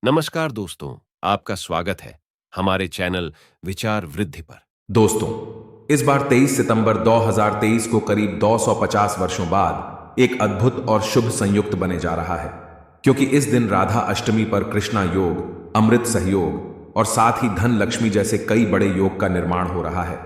नमस्कार दोस्तों, आपका स्वागत है हमारे चैनल विचार वृद्धि पर। दोस्तों, इस बार 23 सितंबर 2023 को करीब 250 वर्षों बाद एक अद्भुत और शुभ संयुक्त बने जा रहा है, क्योंकि इस दिन राधा अष्टमी पर कृष्णा योग, अमृत सहयोग और साथ ही धन लक्ष्मी जैसे कई बड़े योग का निर्माण हो रहा है।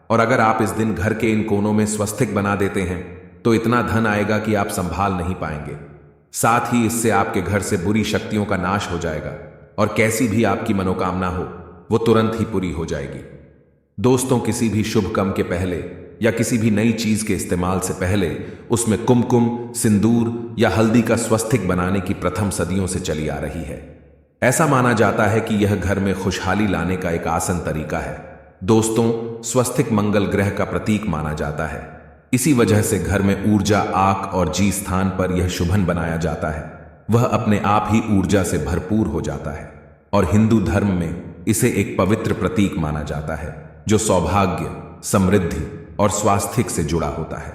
और अगर आप इस दिन घर के इन कोनों में स्वस्तिक बना देते हैं तो इतना धन आएगा कि आप संभाल नहीं पाएंगे। साथ ही इससे आपके घर से बुरी शक्तियों का नाश हो जाएगा और कैसी भी आपकी मनोकामना हो वो तुरंत ही पूरी हो जाएगी। दोस्तों, किसी भी शुभ कर्म के पहले या किसी भी नई चीज के इस्तेमाल से पहले उसमें कुमकुम, सिंदूर या हल्दी का स्वस्तिक बनाने की प्रथम सदियों से चली आ रही है। ऐसा माना जाता है कि यह घर में खुशहाली लाने का एक आसान तरीका है। दोस्तों, स्वस्तिक मंगल ग्रह का प्रतीक माना जाता है। इसी वजह से घर में ऊर्जा, आक और जी स्थान पर यह शुभन बनाया जाता है। वह अपने आप ही ऊर्जा से भरपूर हो जाता है और हिंदू धर्म में इसे एक पवित्र प्रतीक माना जाता है जो सौभाग्य, समृद्धि और स्वास्थ्य से जुड़ा होता है।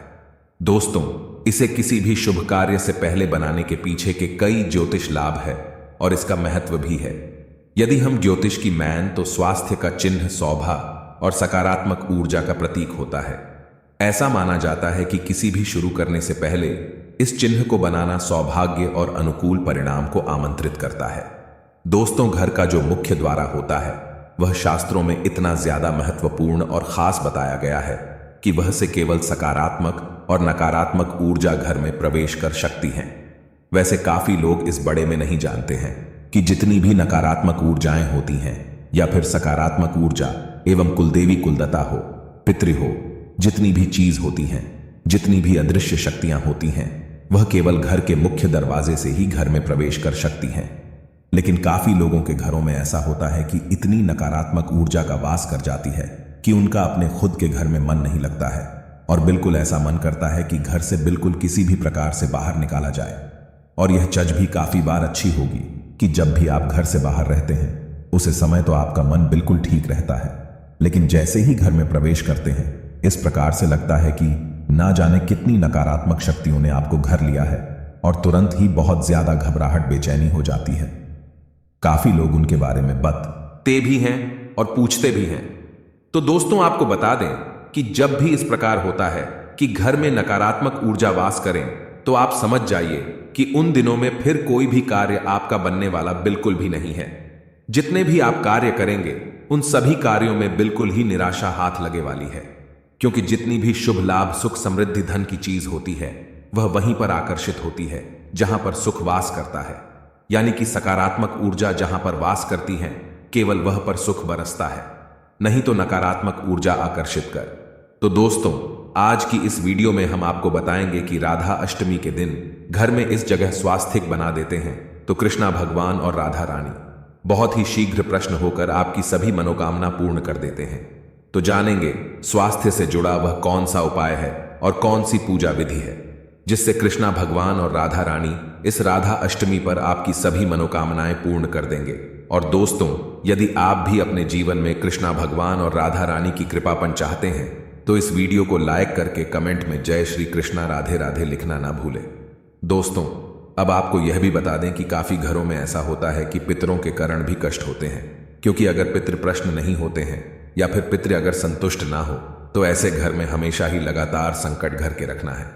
दोस्तों, इसे किसी भी शुभ कार्य से पहले बनाने के पीछे के कई ज्योतिष लाभ है और इसका महत्व भी है। यदि हम ज्योतिष की मान तो स्वास्थ्य का चिन्ह सौभा और सकारात्मक ऊर्जा का प्रतीक होता है। ऐसा माना जाता है कि किसी भी शुरू करने से पहले इस चिन्ह को बनाना सौभाग्य और अनुकूल परिणाम को आमंत्रित करता है। दोस्तों, घर का जो मुख्य द्वार होता है वह शास्त्रों में इतना ज्यादा महत्वपूर्ण और खास बताया गया है कि वह से केवल सकारात्मक और नकारात्मक ऊर्जा घर में प्रवेश कर सकती हैं। वैसे काफी लोग इस बड़े में नहीं जानते हैं कि जितनी भी नकारात्मक ऊर्जाएं होती हैं या फिर सकारात्मक ऊर्जा एवं कुलदेवी कुलदता हो, पितृ हो, जितनी भी चीज होती हैं, जितनी भी अदृश्य शक्तियां होती हैं, वह केवल घर के मुख्य दरवाजे से ही घर में प्रवेश कर सकती हैं। लेकिन काफी लोगों के घरों में ऐसा होता है कि इतनी नकारात्मक ऊर्जा का वास कर जाती है कि उनका अपने खुद के घर में मन नहीं लगता है और बिल्कुल ऐसा मन करता है कि घर से बिल्कुल किसी भी प्रकार से बाहर निकाला जाए। और यह चज भी काफी बार अच्छी होगी कि जब भी आप घर से बाहर रहते हैं उस समय तो आपका मन बिल्कुल ठीक रहता है, लेकिन जैसे ही घर में प्रवेश करते हैं इस प्रकार से लगता है कि ना जाने कितनी नकारात्मक शक्तियों ने आपको घर लिया है और तुरंत ही बहुत ज्यादा घबराहट, बेचैनी हो जाती है। काफी लोग उनके बारे में बताते भी हैं और पूछते भी हैं। तो दोस्तों, आपको बता दें कि जब भी इस प्रकार होता है कि घर में नकारात्मक ऊर्जा वास करें तो आप समझ जाइए कि उन दिनों में फिर कोई भी कार्य आपका बनने वाला बिल्कुल भी नहीं है। जितने भी आप कार्य करेंगे उन सभी कार्यों में बिल्कुल ही निराशा हाथ लगे वाली है, क्योंकि जितनी भी शुभ लाभ, सुख, समृद्धि, धन की चीज होती है वह वहीं पर आकर्षित होती है जहां पर सुख वास करता है। यानी कि सकारात्मक ऊर्जा जहां पर वास करती है केवल वह पर सुख बरसता है, नहीं तो नकारात्मक ऊर्जा आकर्षित कर। तो दोस्तों, आज की इस वीडियो में हम आपको बताएंगे कि राधा अष्टमी के दिन घर में इस जगह स्वास्तिक बना देते हैं तो कृष्णा भगवान और राधा रानी बहुत ही शीघ्र प्रश्न होकर आपकी सभी मनोकामना पूर्ण कर देते हैं। तो जानेंगे स्वास्थ्य से जुड़ा वह कौन सा उपाय है और कौन सी पूजा विधि है जिससे कृष्णा भगवान और राधा रानी इस राधा अष्टमी पर आपकी सभी मनोकामनाएं पूर्ण कर देंगे। और दोस्तों, यदि आप भी अपने जीवन में कृष्णा भगवान और राधा रानी की कृपापन चाहते हैं तो इस वीडियो को लाइक करके कमेंट में जय श्री कृष्णा राधे राधे लिखना ना भूलें। दोस्तों, अब आपको यह भी बता दें कि काफी घरों में ऐसा होता है कि पितरों के कारण भी कष्ट होते हैं, क्योंकि अगर पितृ प्रश्न नहीं होते हैं या फिर पितृ अगर संतुष्ट ना हो तो ऐसे घर में हमेशा ही लगातार संकट घर के रखना है।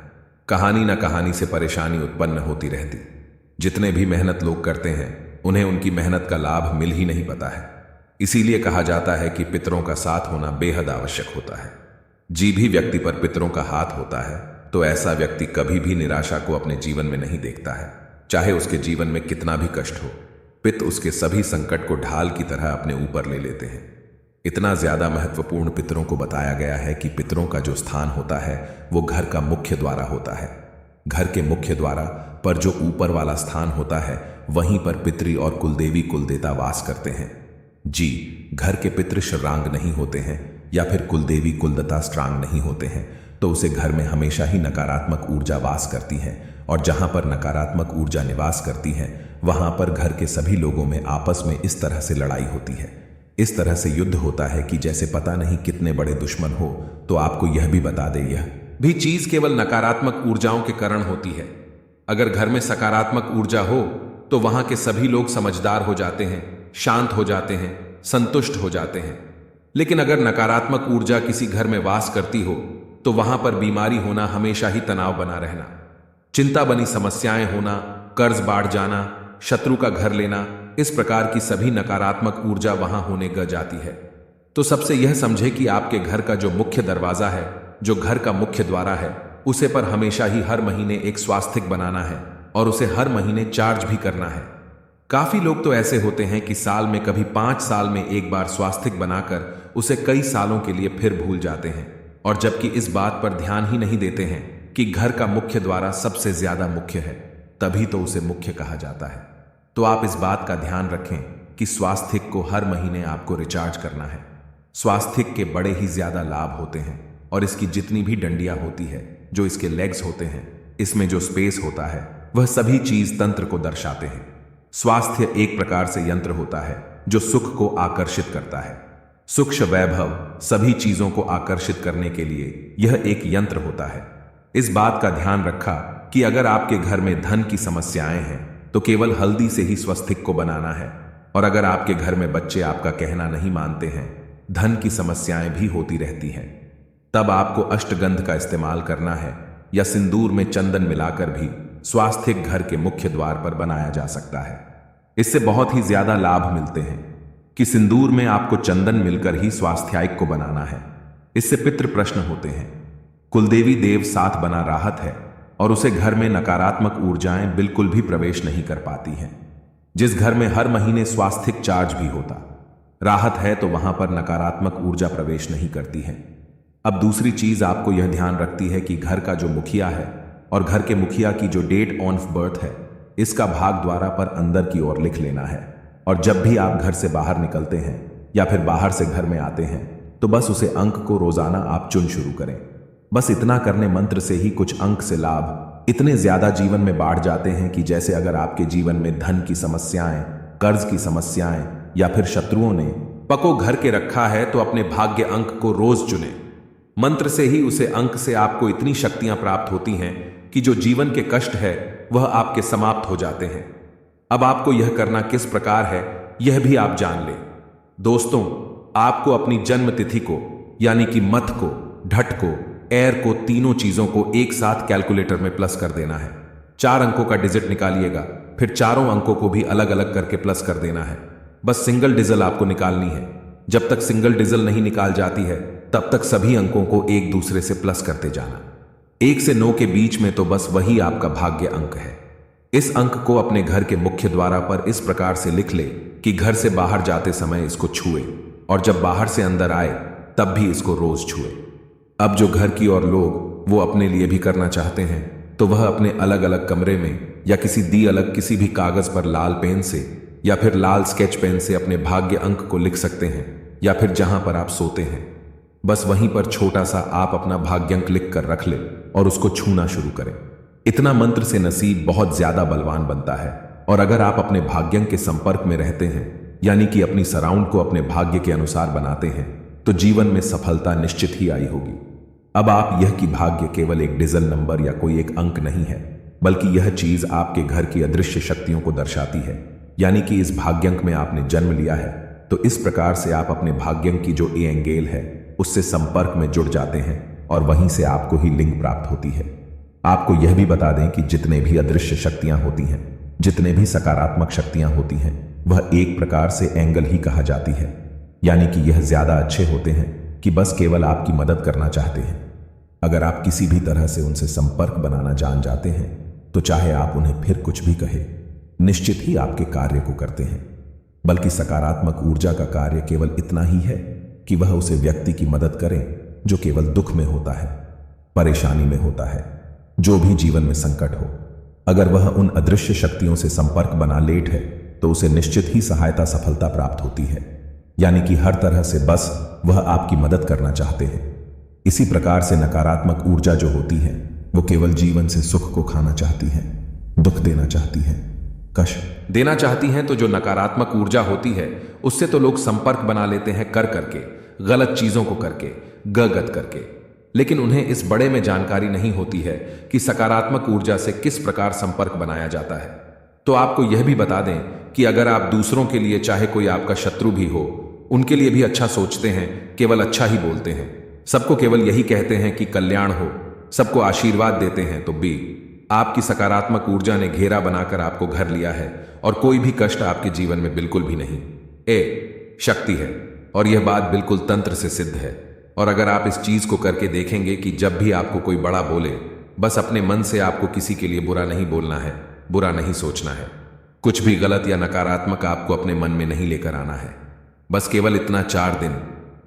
कहानी ना कहानी से परेशानी उत्पन्न होती रहती। जितने भी मेहनत लोग करते हैं उन्हें उनकी मेहनत का लाभ मिल ही नहीं पाता है। इसीलिए कहा जाता है कि पितरों का साथ होना बेहद आवश्यक होता है। जी भी व्यक्ति पर पितरों का हाथ होता है तो ऐसा व्यक्ति कभी भी निराशा को अपने जीवन में नहीं देखता है। चाहे उसके जीवन में कितना भी कष्ट हो, पिता उसके सभी संकट को ढाल की तरह अपने ऊपर ले लेते हैं। इतना ज्यादा महत्वपूर्ण पितरों को बताया गया है कि पितरों का जो स्थान होता है वो घर का मुख्य द्वार होता है। घर के मुख्य द्वार पर जो ऊपर वाला स्थान होता है वहीं पर पितृ और कुलदेवी कुलदेवता वास करते हैं। जी, घर के पितृ श्रांग नहीं होते हैं या फिर कुलदेवी कुलदेवता स्ट्रांग नहीं होते हैं तो उसे घर में हमेशा ही नकारात्मक ऊर्जा वास करती है, और जहां पर नकारात्मक ऊर्जा निवास करती है वहां पर घर के सभी लोगों में आपस में इस तरह से लड़ाई होती है, इस तरह से युद्ध होता है कि जैसे पता नहीं कितने बड़े दुश्मन हो। तो आपको यह भी बता दे, यह भी चीज केवल नकारात्मक ऊर्जाओं के कारण होती है। अगर घर में सकारात्मक ऊर्जा हो तो वहां के सभी लोग समझदार हो जाते हैं, शांत हो जाते हैं, संतुष्ट हो जाते हैं। लेकिन अगर नकारात्मक ऊर्जा किसी घर में वास करती हो तो वहां पर बीमारी होना, हमेशा ही तनाव बना रहना, चिंता बनी समस्याएं होना, कर्ज बाढ़ जाना, शत्रु का घर लेना, इस प्रकार की सभी नकारात्मक ऊर्जा वहां होने ग जाती है। तो सबसे यह समझे कि आपके घर का जो मुख्य दरवाजा है, जो घर का मुख्य द्वारा है, उसे पर हमेशा ही हर महीने एक स्वास्तिक बनाना है और उसे हर महीने चार्ज भी करना है। काफी लोग तो ऐसे होते हैं कि साल में कभी 5 साल में एक बार स्वास्तिक बनाकर उसे कई सालों के लिए फिर भूल जाते हैं, और जबकि इस बात पर ध्यान ही नहीं देते हैं कि घर का मुख्य द्वारा सबसे ज्यादा मुख्य है, तभी तो उसे मुख्य कहा जाता है। तो आप इस बात का ध्यान रखें कि स्वास्तिक को हर महीने आपको रिचार्ज करना है। स्वास्तिक के बड़े ही ज्यादा लाभ होते हैं, और इसकी जितनी भी डंडियां होती है, जो इसके लेग्स होते हैं, इसमें जो स्पेस होता है, वह सभी चीज तंत्र को दर्शाते हैं। स्वास्थ्य एक प्रकार से यंत्र होता है जो सुख को आकर्षित करता है। सुख वैभव सभी चीजों को आकर्षित करने के लिए यह एक यंत्र होता है। इस बात का ध्यान रखा कि अगर आपके घर में धन की समस्याएं हैं तो केवल हल्दी से ही स्वस्तिक को बनाना है, और अगर आपके घर में बच्चे आपका कहना नहीं मानते हैं, धन की समस्याएं भी होती रहती हैं, तब आपको अष्टगंध का इस्तेमाल करना है, या सिंदूर में चंदन मिलाकर भी स्वास्तिक घर के मुख्य द्वार पर बनाया जा सकता है। इससे बहुत ही ज्यादा लाभ मिलते हैं कि सिंदूर में आपको चंदन मिलकर ही स्वास्थ्यायिक को बनाना है। इससे पितृ प्रश्न होते हैं, कुलदेवी देव साथ बना राहत है, और उसे घर में नकारात्मक ऊर्जाएं बिल्कुल भी प्रवेश नहीं कर पाती हैं। जिस घर में हर महीने स्वास्तिक चार्ज भी होता, राहत है, तो वहां पर नकारात्मक ऊर्जा प्रवेश नहीं करती है। अब दूसरी चीज आपको यह ध्यान रखती है कि घर का जो मुखिया है और घर के मुखिया की जो डेट ऑफ बर्थ है, इसका भाग द्वारा पर अंदर की ओर लिख लेना है, और जब भी आप घर से बाहर निकलते हैं या फिर बाहर से घर में आते हैं, तो बस उसे अंक को रोजाना आप चुन शुरू करें। बस इतना करने मंत्र से ही कुछ अंक से लाभ इतने ज्यादा जीवन में बाढ़ जाते हैं कि जैसे अगर आपके जीवन में धन की समस्याएं, कर्ज की समस्याएं या फिर शत्रुओं ने पको घर के रखा है, तो अपने भाग्य अंक को रोज चुने। मंत्र से ही उसे अंक से आपको इतनी शक्तियां प्राप्त होती हैं कि जो जीवन के कष्ट है वह आपके समाप्त हो जाते हैं। अब आपको यह करना किस प्रकार है, यह भी आप जान ले। दोस्तों, आपको अपनी जन्म तिथि को, यानी कि मथ को, ढट को, एर को, तीनों चीजों को एक साथ कैलकुलेटर में प्लस कर देना है। 4 अंकों का डिजिट निकालिएगा, फिर चारों अंकों को भी अलग अलग करके प्लस कर देना है। बस सिंगल डिजिट आपको निकालनी है। जब तक सिंगल डिजिट नहीं निकाल जाती है, तब तक सभी अंकों को एक दूसरे से प्लस करते जाना। 1 से 9 के बीच में तो बस वही आपका भाग्य अंक है। इस अंक को अपने घर के मुख्य द्वारा पर इस प्रकार से लिख ले कि घर से बाहर जाते समय इसको छुए, और जब बाहर से अंदर आए तब भी इसको रोज छुए। अब जो घर की और लोग वो अपने लिए भी करना चाहते हैं, तो वह अपने अलग अलग कमरे में या किसी भी कागज पर लाल पेन से या फिर लाल स्केच पेन से अपने भाग्य अंक को लिख सकते हैं, या फिर जहां पर आप सोते हैं बस वहीं पर छोटा सा आप अपना भाग्यांक लिख कर रख ले और उसको छूना शुरू करें। इतना मंत्र से नसीब बहुत ज्यादा बलवान बनता है, और अगर आप अपने भाग्यांक के संपर्क में रहते हैं, यानी कि अपनी सराउंड को अपने भाग्य के अनुसार बनाते हैं, तो जीवन में सफलता निश्चित ही आई होगी। अब आप यह कि भाग्य केवल एक डिजिटल नंबर या कोई एक अंक नहीं है, बल्कि यह चीज आपके घर की अदृश्य शक्तियों को दर्शाती है। यानी कि इस भाग्यांक में आपने जन्म लिया है, तो इस प्रकार से आप अपने भाग्यांक की जो एंगेल है उससे संपर्क में जुड़ जाते हैं, और वहीं से आपको ही लिंक प्राप्त होती है। आपको यह भी बता दें कि जितने भी अदृश्य शक्तियां होती हैं, जितने भी सकारात्मक शक्तियां होती हैं, वह एक प्रकार से एंगल ही कहा जाती है। यानी कि यह ज्यादा अच्छे होते हैं कि बस केवल आपकी मदद करना चाहते हैं। अगर आप किसी भी तरह से उनसे संपर्क बनाना जान जाते हैं, तो चाहे आप उन्हें फिर कुछ भी कहे, निश्चित ही आपके कार्य को करते हैं। बल्कि सकारात्मक ऊर्जा का कार्य केवल इतना ही है कि वह उसे व्यक्ति की मदद करें जो केवल दुख में होता है, परेशानी में होता है, जो भी जीवन में संकट हो। अगर वह उन अदृश्य शक्तियों से संपर्क बना लेट है, तो उसे निश्चित ही सहायता, सफलता प्राप्त होती है। यानी कि हर तरह से बस वह आपकी मदद करना चाहते हैं। इसी प्रकार से नकारात्मक ऊर्जा जो होती है, वो केवल जीवन से सुख को खाना चाहती है, दुख देना चाहती है, कष्ट देना चाहती हैं। तो जो नकारात्मक ऊर्जा होती है, उससे तो लोग संपर्क बना लेते हैं कर करके, गलत चीजों को करके, गगत करके। लेकिन उन्हें इस बड़े में जानकारी नहीं होती है कि सकारात्मक ऊर्जा से किस प्रकार संपर्क बनाया जाता है। तो आपको यह भी बता दें कि अगर आप दूसरों के लिए चाहे कोई आपका शत्रु भी हो, उनके लिए भी अच्छा सोचते हैं, केवल अच्छा ही बोलते हैं, सबको केवल यही कहते हैं कि कल्याण हो, सबको आशीर्वाद देते हैं, तो बी आपकी सकारात्मक ऊर्जा ने घेरा बनाकर आपको घर लिया है और कोई भी कष्ट आपके जीवन में बिल्कुल भी नहीं। ए शक्ति है और यह बात बिल्कुल तंत्र से सिद्ध है। और अगर आप इस चीज को करके देखेंगे कि जब भी आपको कोई बड़ा बोले, बस अपने मन से आपको किसी के लिए बुरा नहीं बोलना है, बुरा नहीं सोचना है, कुछ भी गलत या नकारात्मक आपको अपने मन में नहीं लेकर आना है। बस केवल इतना 4 दिन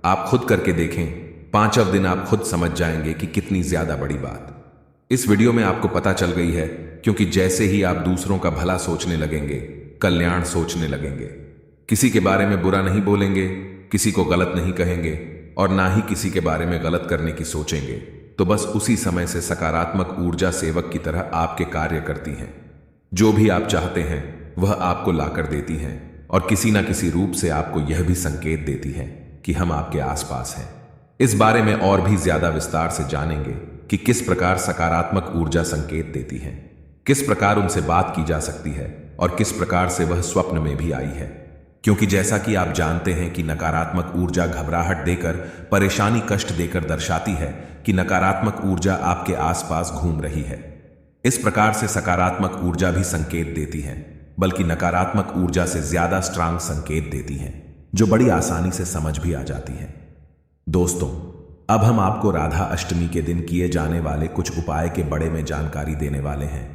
आप खुद करके देखें, 5वें दिन आप खुद समझ जाएंगे कि कितनी ज्यादा बड़ी बात इस वीडियो में आपको पता चल गई है। क्योंकि जैसे ही आप दूसरों का भला सोचने लगेंगे, कल्याण सोचने लगेंगे, किसी के बारे में बुरा नहीं बोलेंगे, किसी को गलत नहीं कहेंगे और ना ही किसी के बारे में गलत करने की सोचेंगे, तो बस उसी समय से सकारात्मक ऊर्जा सेवक की तरह आपके कार्य करती हैं। जो भी आप चाहते हैं वह आपको लाकर देती हैं और किसी ना किसी रूप से आपको यह भी संकेत देती है कि हम आपके आसपास हैं। इस बारे में और भी ज्यादा विस्तार से जानेंगे कि किस प्रकार सकारात्मक ऊर्जा संकेत देती है, किस प्रकार उनसे बात की जा सकती है और किस प्रकार से वह स्वप्न में भी आई है। क्योंकि जैसा कि आप जानते हैं कि नकारात्मक ऊर्जा घबराहट देकर, परेशानी, कष्ट देकर दर्शाती है कि नकारात्मक ऊर्जा आपके आसपास घूम रही है। इस प्रकार से सकारात्मक ऊर्जा भी संकेत देती है, बल्कि नकारात्मक ऊर्जा से ज्यादा स्ट्रांग संकेत देती है, जो बड़ी आसानी से समझ भी आ जाती है। दोस्तों, अब हम आपको राधा अष्टमी के दिन किए जाने वाले कुछ उपाय के बारे में जानकारी देने वाले हैं।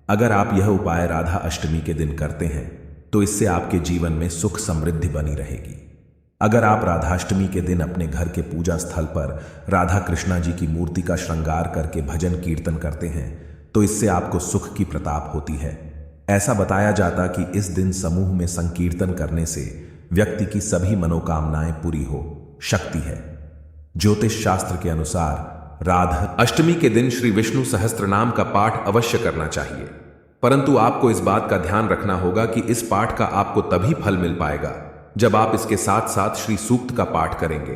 अगर आप यह उपाय राधा अष्टमी के दिन करते हैं तो इससे आपके जीवन में सुख समृद्धि बनी रहेगी। अगर आप राधाष्टमी के दिन अपने घर के पूजा स्थल पर राधा कृष्णा जी की मूर्ति का श्रृंगार करके भजन कीर्तन करते हैं तो इससे आपको सुख की प्रताप होती है। ऐसा बताया जाता कि इस दिन समूह में संकीर्तन करने से व्यक्ति की सभी मनोकामनाएं पूरी हो शक्ति है। ज्योतिष शास्त्र के अनुसार राधा अष्टमी के दिन श्री विष्णु सहस्त्र नाम का पाठ अवश्य करना चाहिए, परंतु आपको इस बात का ध्यान रखना होगा कि इस पाठ का आपको तभी फल मिल पाएगा जब आप इसके साथ साथ श्री सूक्त का पाठ करेंगे,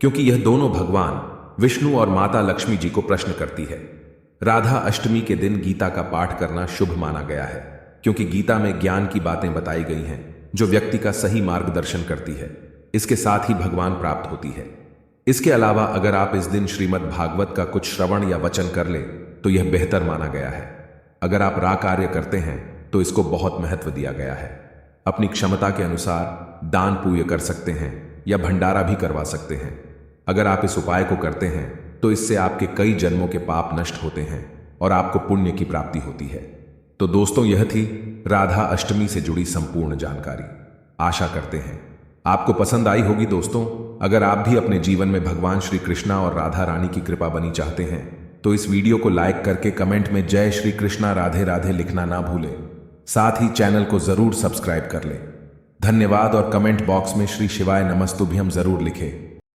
क्योंकि यह दोनों भगवान विष्णु और माता लक्ष्मी जी को प्रश्न करती है। राधा अष्टमी के दिन गीता का पाठ करना शुभ माना गया है, क्योंकि गीता में ज्ञान की बातें बताई गई हैं जो व्यक्ति का सही मार्गदर्शन करती है, इसके साथ ही भगवान प्राप्त होती है। इसके अलावा अगर आप इस दिन श्रीमद् भागवत का कुछ श्रवण या वचन कर ले तो यह बेहतर माना गया है। अगर आप रा कार्य करते हैं तो इसको बहुत महत्व दिया गया है। अपनी क्षमता के अनुसार दान पुण्य कर सकते हैं या भंडारा भी करवा सकते हैं। अगर आप इस उपाय को करते हैं तो इससे आपके कई जन्मों के पाप नष्ट होते हैं और आपको पुण्य की प्राप्ति होती है। तो दोस्तों, यह थी राधा अष्टमी से जुड़ी संपूर्ण जानकारी। आशा करते हैं आपको पसंद आई होगी। दोस्तों, अगर आप भी अपने जीवन में भगवान श्री कृष्णा और राधा रानी की कृपा बनी चाहते हैं तो इस वीडियो को लाइक करके कमेंट में जय श्री कृष्णा राधे राधे लिखना ना भूलें। साथ ही चैनल को जरूर सब्सक्राइब कर लें। धन्यवाद और कमेंट बॉक्स में श्री शिवाय नमस्तुभ्यम जरूर लिखें।